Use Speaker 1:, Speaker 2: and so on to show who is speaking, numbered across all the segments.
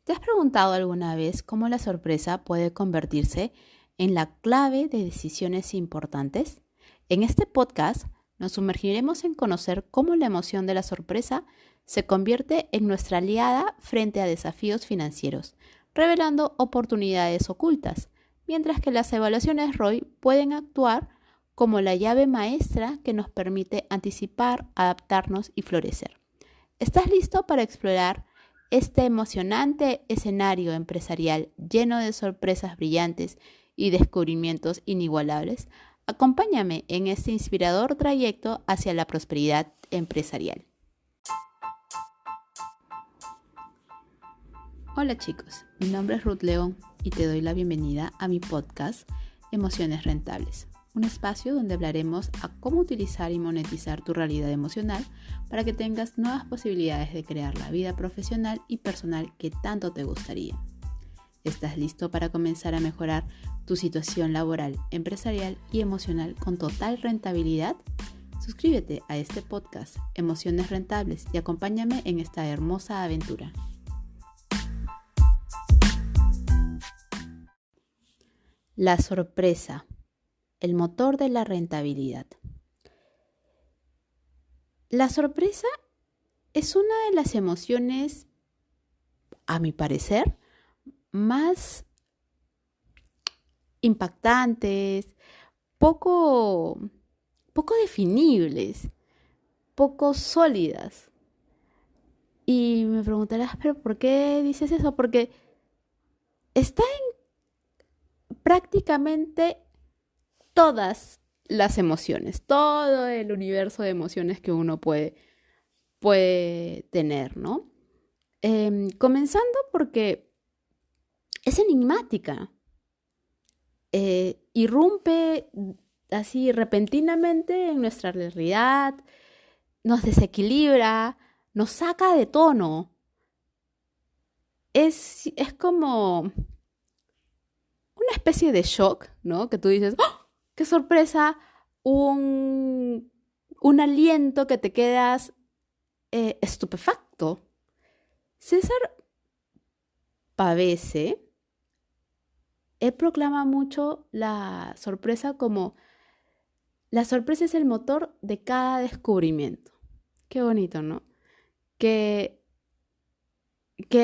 Speaker 1: ¿Te has preguntado alguna vez cómo la sorpresa puede convertirse en la clave de decisiones importantes? En este podcast nos sumergiremos en conocer cómo la emoción de la sorpresa se convierte en nuestra aliada frente a desafíos financieros, revelando oportunidades ocultas, mientras que las evaluaciones ROI pueden actuar como la llave maestra que nos permite anticipar, adaptarnos y florecer. ¿Estás listo para explorar este emocionante escenario empresarial lleno de sorpresas brillantes y descubrimientos inigualables? Acompáñame en este inspirador trayecto hacia la prosperidad empresarial. Hola chicos, mi nombre es Ruth León y te doy la bienvenida a mi podcast Emociones Rentables, un espacio donde hablaremos a cómo utilizar y monetizar tu realidad emocional para que tengas nuevas posibilidades de crear la vida profesional y personal que tanto te gustaría. ¿Estás listo para comenzar a mejorar tu situación laboral, empresarial y emocional con total rentabilidad? Suscríbete a este podcast Emociones Rentables y acompáñame en esta hermosa aventura. La sorpresa, el motor de la rentabilidad. La sorpresa es una de las emociones, a mi parecer, más impactantes, poco definibles, poco sólidas. Y me preguntarás, ¿pero por qué dices eso? Porque está en prácticamente todas las emociones, todo el universo de emociones que uno puede tener, ¿no? Comenzando porque es enigmática, irrumpe así repentinamente en nuestra realidad, nos desequilibra, nos saca de tono. Es como una especie de shock, ¿no? Que tú dices, ¡oh! ¡Qué sorpresa! Un aliento que te quedas estupefacto. César Pavese, él proclama mucho la sorpresa como la sorpresa es el motor de cada descubrimiento. Qué bonito, ¿no? Que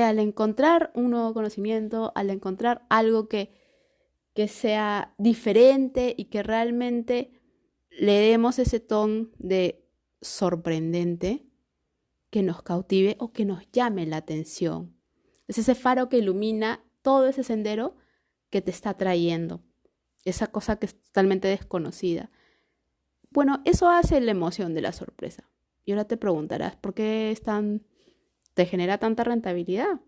Speaker 1: al encontrar un nuevo conocimiento, al encontrar algo que sea diferente y que realmente le demos ese tono de sorprendente, que nos cautive o que nos llame la atención. Es ese faro que ilumina todo ese sendero que te está trayendo, esa cosa que es totalmente desconocida. Bueno, eso hace la emoción de la sorpresa. Y ahora te preguntarás, ¿por qué te genera tanta rentabilidad?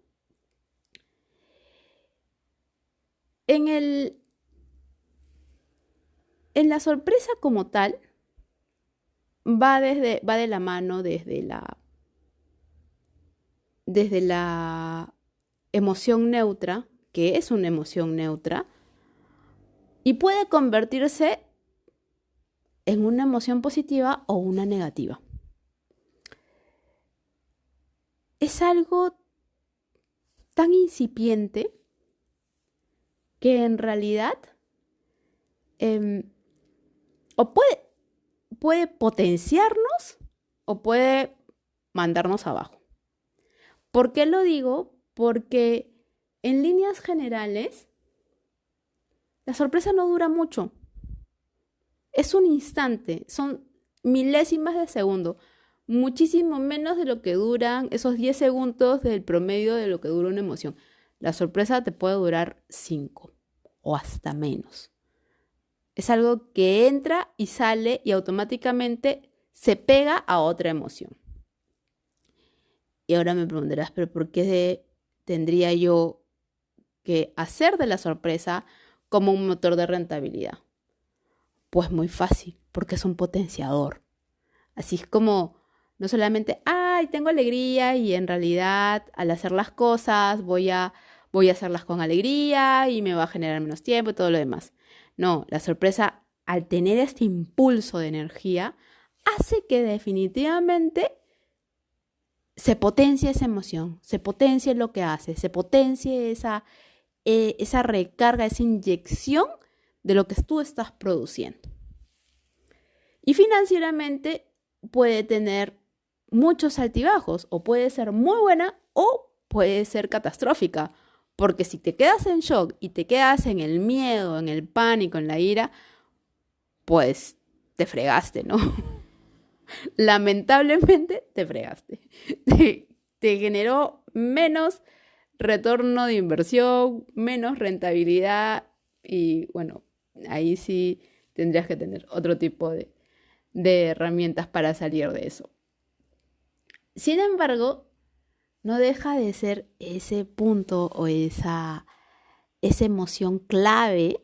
Speaker 1: En la sorpresa como tal, va de la mano desde la emoción neutra, que es una emoción neutra, y puede convertirse en una emoción positiva o una negativa. Es algo tan incipiente que en realidad o puede potenciarnos o puede mandarnos abajo. ¿Por qué lo digo? Porque en líneas generales la sorpresa no dura mucho. Es un instante, son milésimas de segundo, muchísimo menos de lo que duran esos 10 segundos del promedio de lo que dura una emoción. La sorpresa te puede durar 5 o hasta menos. Es algo que entra y sale y automáticamente se pega a otra emoción. Y ahora me preguntarás, ¿pero por qué tendría yo que hacer de la sorpresa como un motor de rentabilidad? Pues muy fácil, porque es un potenciador. Así es como no solamente, ay, tengo alegría y en realidad al hacer las cosas voy a hacerlas con alegría y me va a generar menos tiempo y todo lo demás. No, la sorpresa, al tener este impulso de energía, hace que definitivamente se potencia esa emoción, se potencia lo que hace, se potencia esa recarga, esa inyección de lo que tú estás produciendo. Y financieramente puede tener muchos altibajos, o puede ser muy buena o puede ser catastrófica, porque si te quedas en shock y te quedas en el miedo, en el pánico, en la ira, pues te fregaste, ¿no? Lamentablemente te fregaste. Te generó menos retorno de inversión, menos rentabilidad y bueno, ahí sí tendrías que tener otro tipo de herramientas para salir de eso. Sin embargo, no deja de ser ese punto o esa emoción clave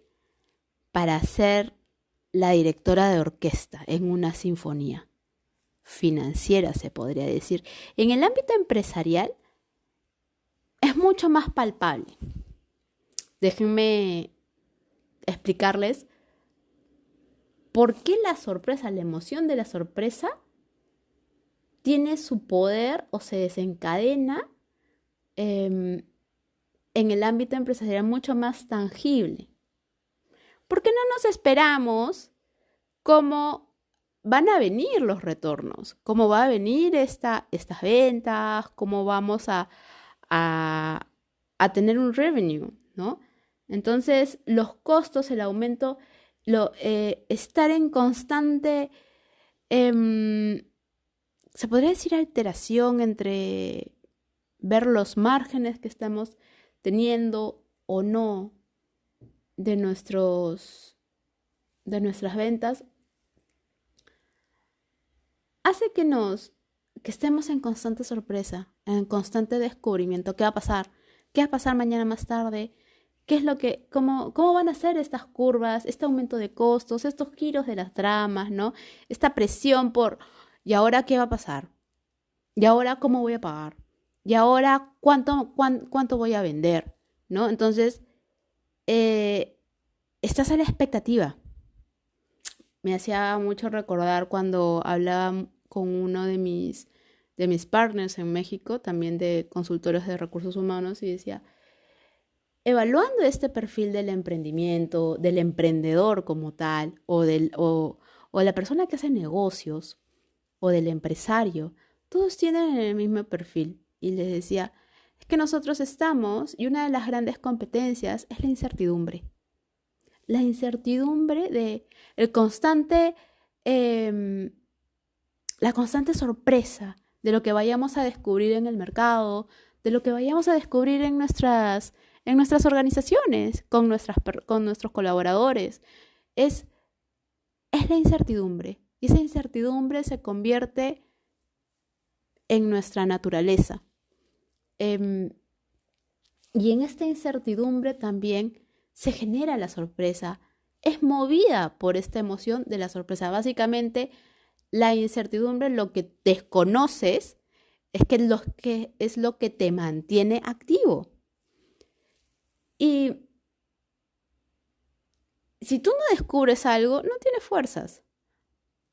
Speaker 1: para ser la directora de orquesta en una sinfonía financiera, se podría decir. En el ámbito empresarial es mucho más palpable. Déjenme explicarles por qué la sorpresa, la emoción de la sorpresa, tiene su poder o se desencadena en el ámbito empresarial mucho más tangible. Porque no nos esperamos cómo van a venir los retornos, cómo va a venir estas ventas, cómo vamos a tener un revenue, ¿no? Entonces, los costos, el aumento, estar en constante, se podría decir alteración entre ver los márgenes que estamos teniendo o no de nuestras ventas, hace que estemos en constante sorpresa, en constante descubrimiento. ¿Qué va a pasar? ¿Qué va a pasar mañana más tarde? ¿Cómo van a ser estas curvas, este aumento de costos, estos giros de las tramas, ¿no? Esta presión ¿y ahora qué va a pasar? ¿Y ahora cómo voy a pagar? ¿Y ahora cuánto voy a vender? ¿No? Entonces, estás a la expectativa. Me hacía mucho recordar cuando hablaba con uno de mis partners en México, también de consultores de recursos humanos, y decía, evaluando este perfil del emprendimiento, del emprendedor como tal, o la persona que hace negocios, o del empresario, todos tienen el mismo perfil. Y les decía, es que nosotros y una de las grandes competencias es la incertidumbre. La incertidumbre de la constante sorpresa de lo que vayamos a descubrir en el mercado, de lo que vayamos a descubrir en nuestras organizaciones, con nuestros colaboradores. Es la incertidumbre. Y esa incertidumbre se convierte en nuestra naturaleza. Y en esta incertidumbre también se genera la sorpresa. Es movida por esta emoción de la sorpresa. Básicamente, la incertidumbre, lo que desconoces, es lo que te mantiene activo. Y si tú no descubres algo, no tienes fuerzas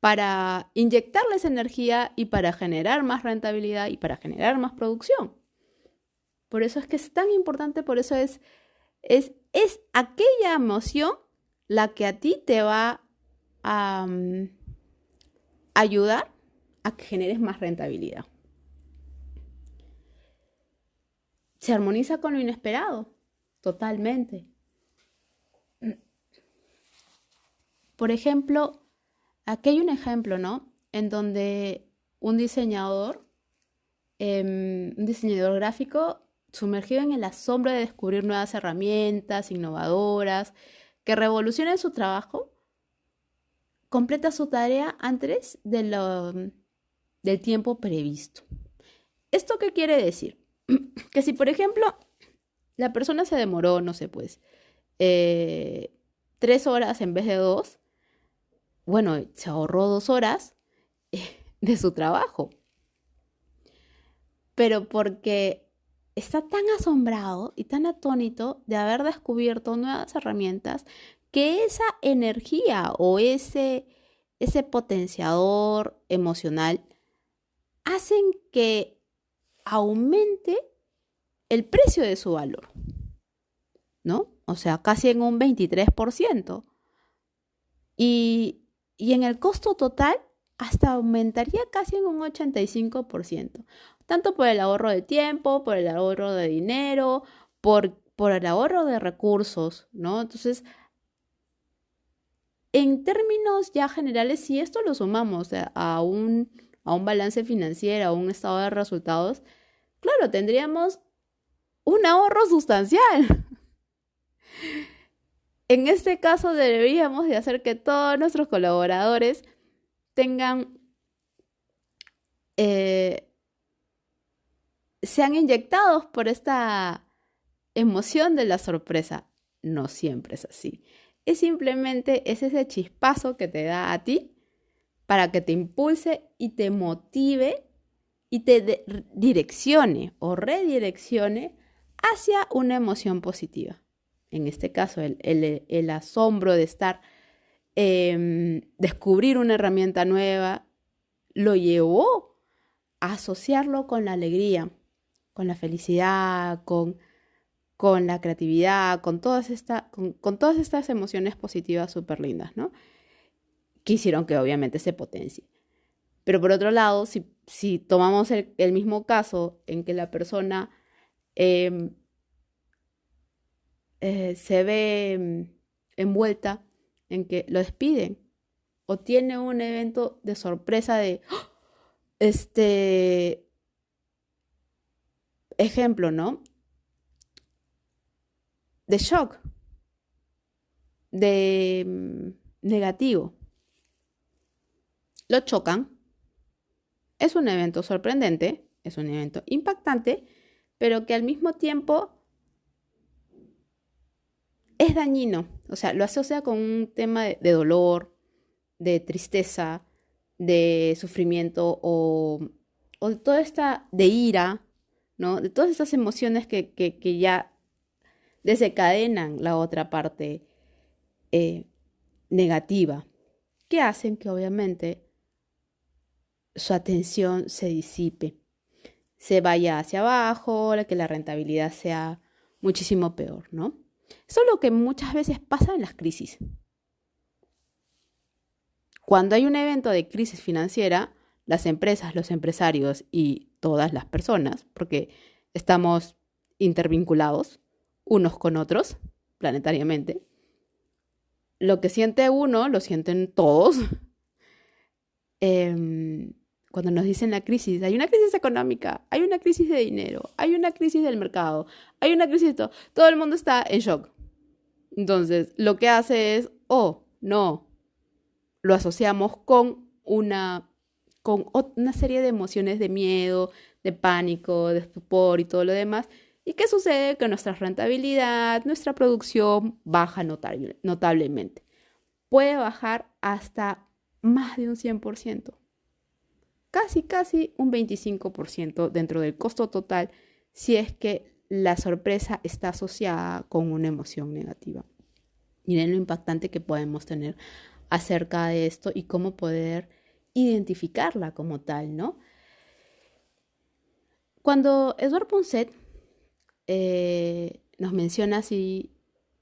Speaker 1: para inyectarles energía y para generar más rentabilidad y para generar más producción. Por eso es que es tan importante, por eso es aquella emoción la que a ti te va a ayudar a que generes más rentabilidad. Se armoniza con lo inesperado, totalmente. Por ejemplo, aquí hay un ejemplo, ¿no? En donde un diseñador gráfico, sumergido en el asombro de descubrir nuevas herramientas innovadoras que revolucionen su trabajo, completa su tarea antes del tiempo previsto. ¿Esto qué quiere decir? Que si, por ejemplo, la persona se demoró, no sé, pues, 3 horas en vez de 2, bueno, se ahorró 2 horas de su trabajo. Pero porque está tan asombrado y tan atónito de haber descubierto nuevas herramientas que esa energía o ese potenciador emocional hacen que aumente el precio de su valor, ¿no? O sea, casi en un 23%. Y en el costo total hasta aumentaría casi en un 85%. Tanto por el ahorro de tiempo, por el ahorro de dinero, por el ahorro de recursos, ¿no? Entonces, en términos ya generales, si esto lo sumamos a un balance financiero, a un estado de resultados, claro, tendríamos un ahorro sustancial. En este caso deberíamos de hacer que todos nuestros colaboradores tengan, eh, sean inyectados por esta emoción de la sorpresa. No siempre es así. Es ese chispazo que te da a ti para que te impulse y te motive y te direccione o redireccione hacia una emoción positiva. En este caso, el asombro de descubrir una herramienta nueva, lo llevó a asociarlo con la alegría, con la felicidad, con la creatividad, con todas estas emociones positivas súper lindas, ¿no? Que hicieron que obviamente se potencie. Pero por otro lado, si tomamos el mismo caso en que la persona eh, se ve envuelta en que lo despiden o tiene un evento de sorpresa de, ¡oh! Ejemplo, ¿no? De shock, de negativo. Lo chocan. Es un evento sorprendente, es un evento impactante, pero que al mismo tiempo es dañino. O sea, lo asocia con un tema de dolor, de tristeza, de sufrimiento o de toda esta, de ira, ¿no? De todas estas emociones que ya desencadenan la otra parte eh, negativa, que hacen que obviamente su atención se disipe, se vaya hacia abajo, que la rentabilidad sea muchísimo peor, ¿no? Eso es lo que muchas veces pasa en las crisis. Cuando hay un evento de crisis financiera, las empresas, los empresarios y todas las personas, porque estamos intervinculados unos con otros planetariamente, lo que siente uno lo sienten todos. Cuando nos dicen la crisis, hay una crisis económica, hay una crisis de dinero, hay una crisis del mercado, hay una crisis de todo el mundo está en shock. Entonces, lo que hace es, oh, no, lo asociamos con una serie de emociones de miedo, de pánico, de estupor y todo lo demás. ¿Y qué sucede? Que nuestra rentabilidad, nuestra producción baja notablemente. Puede bajar hasta más de un 100%. Casi un 25% dentro del costo total si es que la sorpresa está asociada con una emoción negativa. Miren lo impactante que podemos tener acerca de esto y cómo poder identificarla como tal, ¿no? Cuando Edward Punset nos menciona así,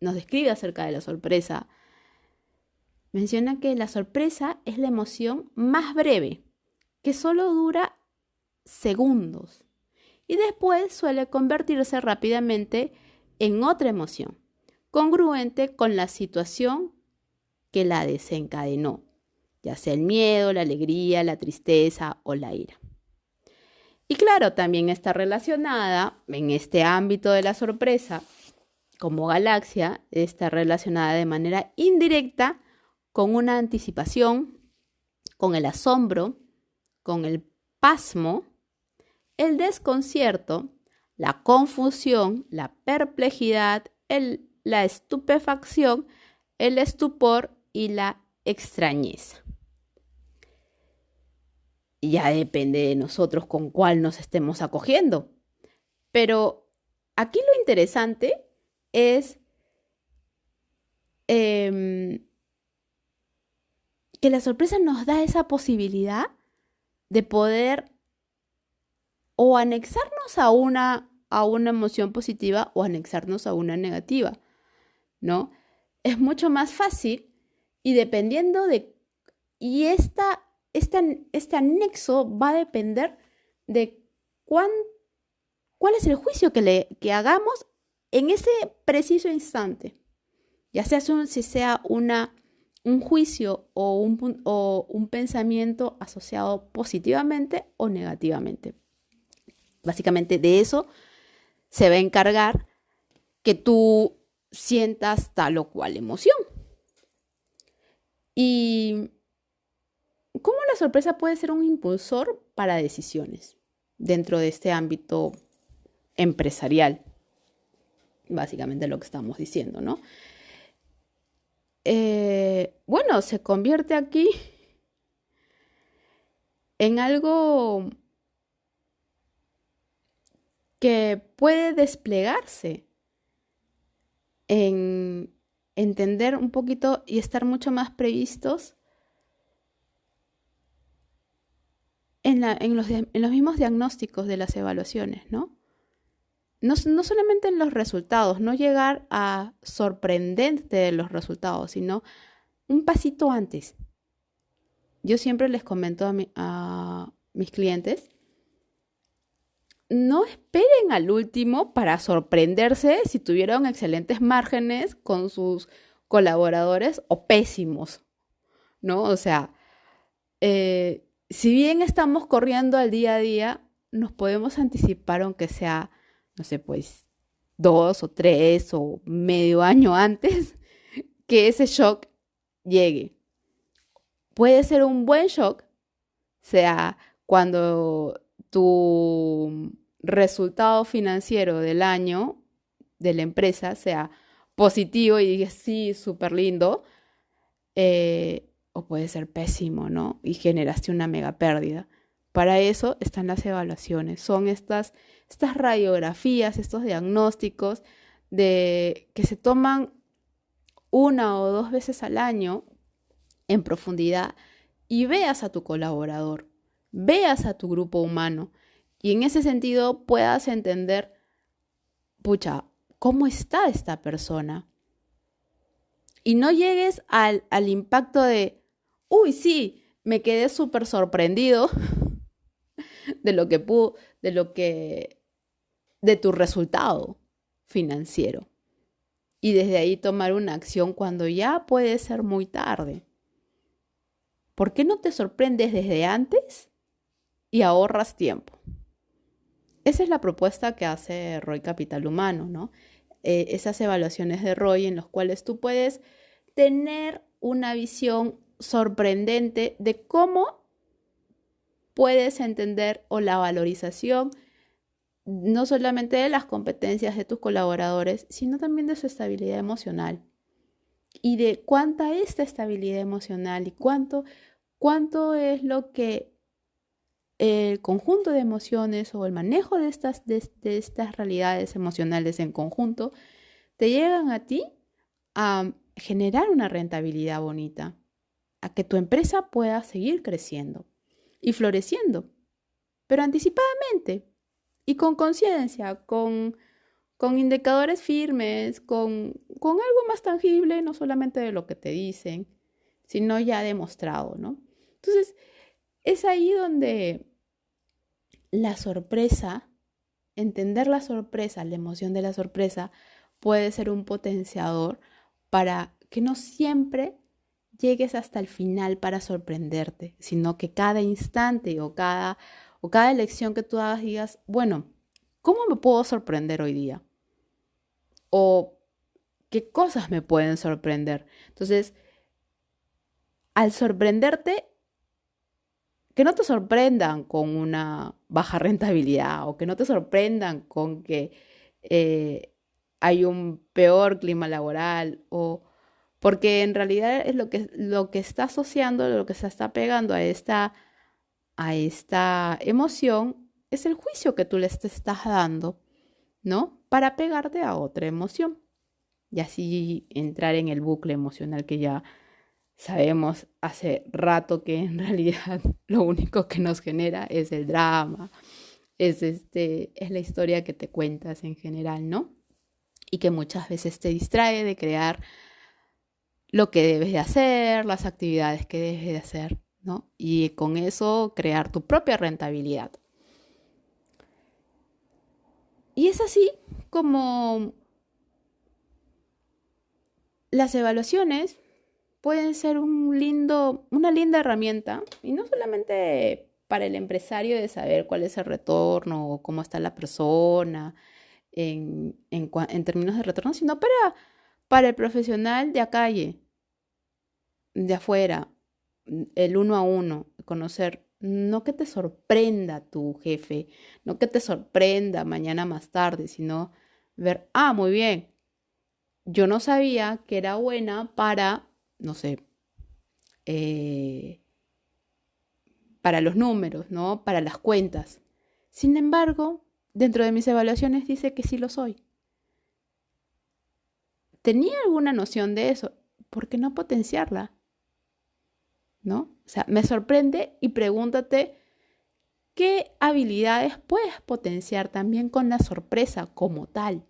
Speaker 1: nos describe acerca de la sorpresa, menciona que la sorpresa es la emoción más breve, que solo dura segundos y después suele convertirse rápidamente en otra emoción, congruente con la situación que la desencadenó, ya sea el miedo, la alegría, la tristeza o la ira. Y claro, también está relacionada en este ámbito de la sorpresa, como galaxia, está relacionada de manera indirecta con una anticipación, con el asombro, con el pasmo, el desconcierto, la confusión, la perplejidad, la estupefacción, el estupor y la extrañeza. Ya depende de nosotros con cuál nos estemos acogiendo. Pero aquí lo interesante es que la sorpresa nos da esa posibilidad de poder o anexarnos a una emoción positiva o anexarnos a una negativa, ¿no? Es mucho más fácil y dependiendo de... Y este anexo va a depender de cuál es el juicio que hagamos en ese preciso instante. Ya sea si sea un juicio o un pensamiento asociado positivamente o negativamente. Básicamente de eso se va a encargar que tú sientas tal o cual emoción. Y cómo la sorpresa puede ser un impulsor para decisiones dentro de este ámbito empresarial. Básicamente lo que estamos diciendo, ¿no? Bueno, se convierte aquí en algo que puede desplegarse en entender un poquito y estar mucho más previstos en los mismos diagnósticos de las evaluaciones, ¿no? No solamente en los resultados, no llegar a sorprenderte de los resultados, sino un pasito antes. Yo siempre les comento a mis clientes, no esperen al último para sorprenderse si tuvieron excelentes márgenes con sus colaboradores o pésimos, ¿no? O sea, si bien estamos corriendo al día a día, nos podemos anticipar aunque sea, no sé, pues 2 o 3 o medio año antes que ese shock llegue. Puede ser un buen shock, sea cuando tu resultado financiero del año de la empresa sea positivo y digas, sí, súper lindo, o puede ser pésimo, ¿no? Y generaste una mega pérdida. Para eso están las evaluaciones, son estas radiografías, estos diagnósticos que se toman 1 o 2 veces al año en profundidad y veas a tu colaborador, veas a tu grupo humano y en ese sentido puedas entender, pucha, ¿cómo está esta persona? Y no llegues al impacto de, uy, sí, me quedé súper sorprendido de tu resultado financiero. Y desde ahí tomar una acción cuando ya puede ser muy tarde. ¿Por qué no te sorprendes desde antes y ahorras tiempo? Esa es la propuesta que hace ROI Capital Humano, ¿no? Esas evaluaciones de ROI en las cuales tú puedes tener una visión sorprendente de cómo puedes entender o la valorización no solamente de las competencias de tus colaboradores, sino también de su estabilidad emocional y de cuánta es esta estabilidad emocional y cuánto es lo que el conjunto de emociones o el manejo de estas realidades emocionales en conjunto te llegan a ti a generar una rentabilidad bonita, a que tu empresa pueda seguir creciendo y floreciendo, pero anticipadamente y con conciencia, con indicadores firmes, con algo más tangible, no solamente de lo que te dicen, sino ya demostrado, ¿no? Entonces, es ahí donde la sorpresa, entender la sorpresa, la emoción de la sorpresa, puede ser un potenciador para que no siempre llegues hasta el final para sorprenderte, sino que cada instante o cada elección que tú hagas digas, bueno, ¿cómo me puedo sorprender hoy día? O ¿qué cosas me pueden sorprender? Entonces, al sorprenderte, que no te sorprendan con una baja rentabilidad o que no te sorprendan con que hay un peor clima laboral o porque en realidad es lo que está asociando, lo que se está pegando a esta emoción es el juicio que tú le estás dando, ¿no? Para pegarte a otra emoción y así entrar en el bucle emocional que ya sabemos hace rato que en realidad lo único que nos genera es el drama, es la historia que te cuentas en general, ¿no? Y que muchas veces te distrae de crear lo que debes de hacer, las actividades que debes de hacer, ¿no? Y con eso crear tu propia rentabilidad. Y es así como las evaluaciones pueden ser una linda herramienta, y no solamente para el empresario de saber cuál es el retorno o cómo está la persona en términos de retorno, sino para el profesional de a calle, de afuera, el uno a uno, conocer, no que te sorprenda tu jefe, no que te sorprenda mañana más tarde, sino ver, muy bien, yo no sabía que era buena para, no sé, eh, para los números, ¿no? Para las cuentas. Sin embargo, dentro de mis evaluaciones dice que sí lo soy. Tenía alguna noción de eso, ¿por qué no potenciarla? ¿No? O sea, me sorprende y pregúntate qué habilidades puedes potenciar también con la sorpresa como tal.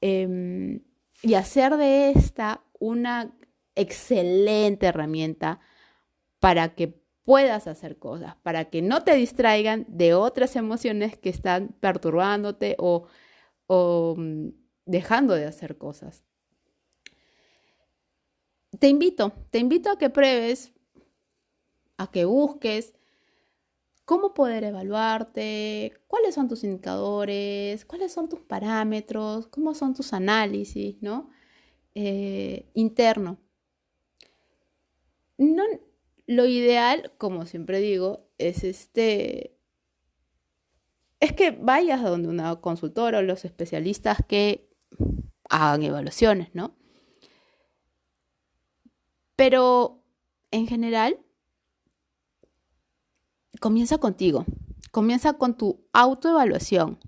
Speaker 1: Y hacer de esta una excelente herramienta para que puedas hacer cosas, para que no te distraigan de otras emociones que están perturbándote o dejando de hacer cosas. Te invito a que pruebes, a que busques cómo poder evaluarte, cuáles son tus indicadores, cuáles son tus parámetros, cómo son tus análisis, ¿no? Interno. No, lo ideal, como siempre digo, es que vayas a donde una consultora o los especialistas que hagan evaluaciones, ¿no? Pero en general, comienza contigo, comienza con tu autoevaluación.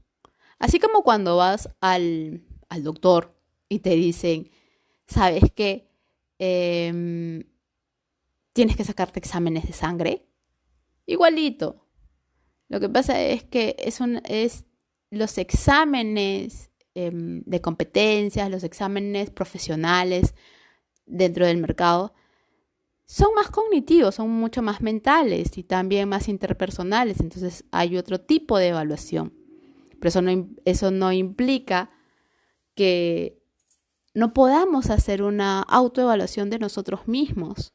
Speaker 1: Así como cuando vas al doctor y te dicen, ¿sabes qué? Tienes que sacarte exámenes de sangre. Igualito. Lo que pasa es que es los exámenes de competencias, los exámenes profesionales dentro del mercado, son más cognitivos, son mucho más mentales y también más interpersonales. Entonces hay otro tipo de evaluación. Pero eso no implica que no podamos hacer una autoevaluación de nosotros mismos,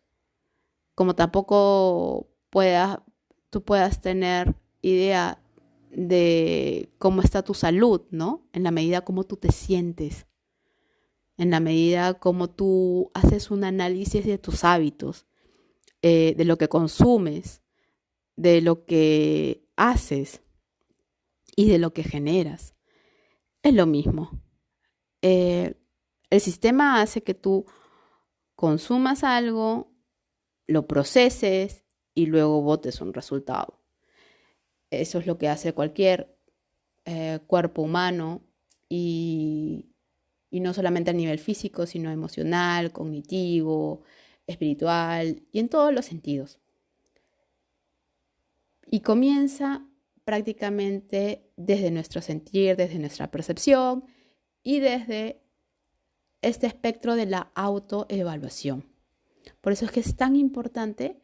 Speaker 1: como tampoco tú puedas tener idea de cómo está tu salud, ¿no? En la medida como tú te sientes, en la medida como tú haces un análisis de tus hábitos, de lo que consumes, de lo que haces y de lo que generas. Es lo mismo. El sistema hace que tú consumas algo, lo proceses y luego botes un resultado. Eso es lo que hace cualquier cuerpo humano y no solamente a nivel físico, sino emocional, cognitivo, espiritual y en todos los sentidos. Y comienza prácticamente desde nuestro sentir, desde nuestra percepción y desde este espectro de la autoevaluación. Por eso es que es tan importante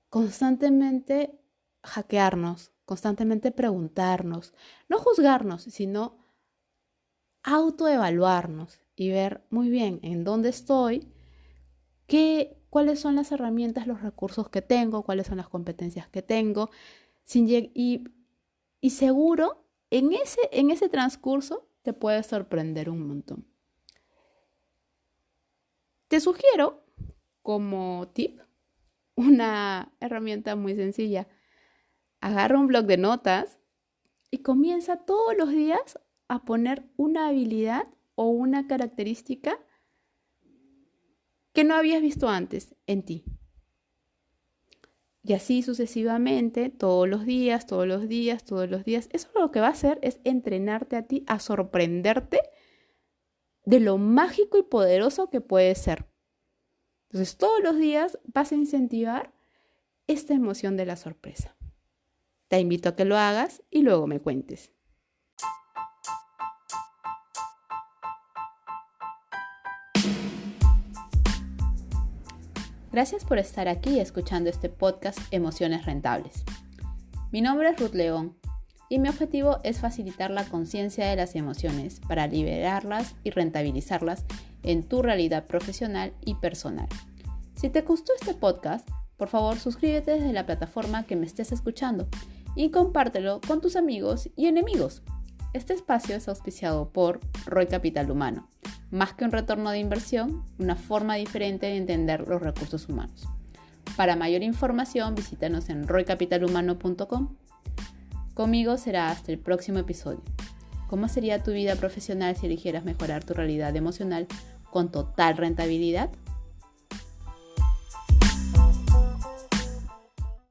Speaker 1: constantemente hackearnos, constantemente preguntarnos, no juzgarnos, sino autoevaluarnos y ver muy bien en dónde estoy, cuáles son las herramientas, los recursos que tengo, cuáles son las competencias que tengo, y seguro en ese transcurso te puede sorprender un montón. Te sugiero como tip una herramienta muy sencilla. Agarra un bloc de notas y comienza todos los días a poner una habilidad o una característica que no habías visto antes en ti. Y así sucesivamente, todos los días, todos los días, todos los días. Eso lo que va a hacer es entrenarte a ti a sorprenderte de lo mágico y poderoso que puede ser. Entonces, todos los días vas a incentivar esta emoción de la sorpresa. Te invito a que lo hagas y luego me cuentes. Gracias por estar aquí escuchando este podcast Emociones Rentables. Mi nombre es Ruth León y mi objetivo es facilitar la conciencia de las emociones para liberarlas y rentabilizarlas en tu realidad profesional y personal. Si te gustó este podcast, por favor suscríbete desde la plataforma que me estés escuchando y compártelo con tus amigos y enemigos. Este espacio es auspiciado por ROI Capital Humano. Más que un retorno de inversión, una forma diferente de entender los recursos humanos. Para mayor información, visítanos en roycapitalhumano.com. Conmigo será hasta el próximo episodio. ¿Cómo sería tu vida profesional si eligieras mejorar tu realidad emocional con total rentabilidad?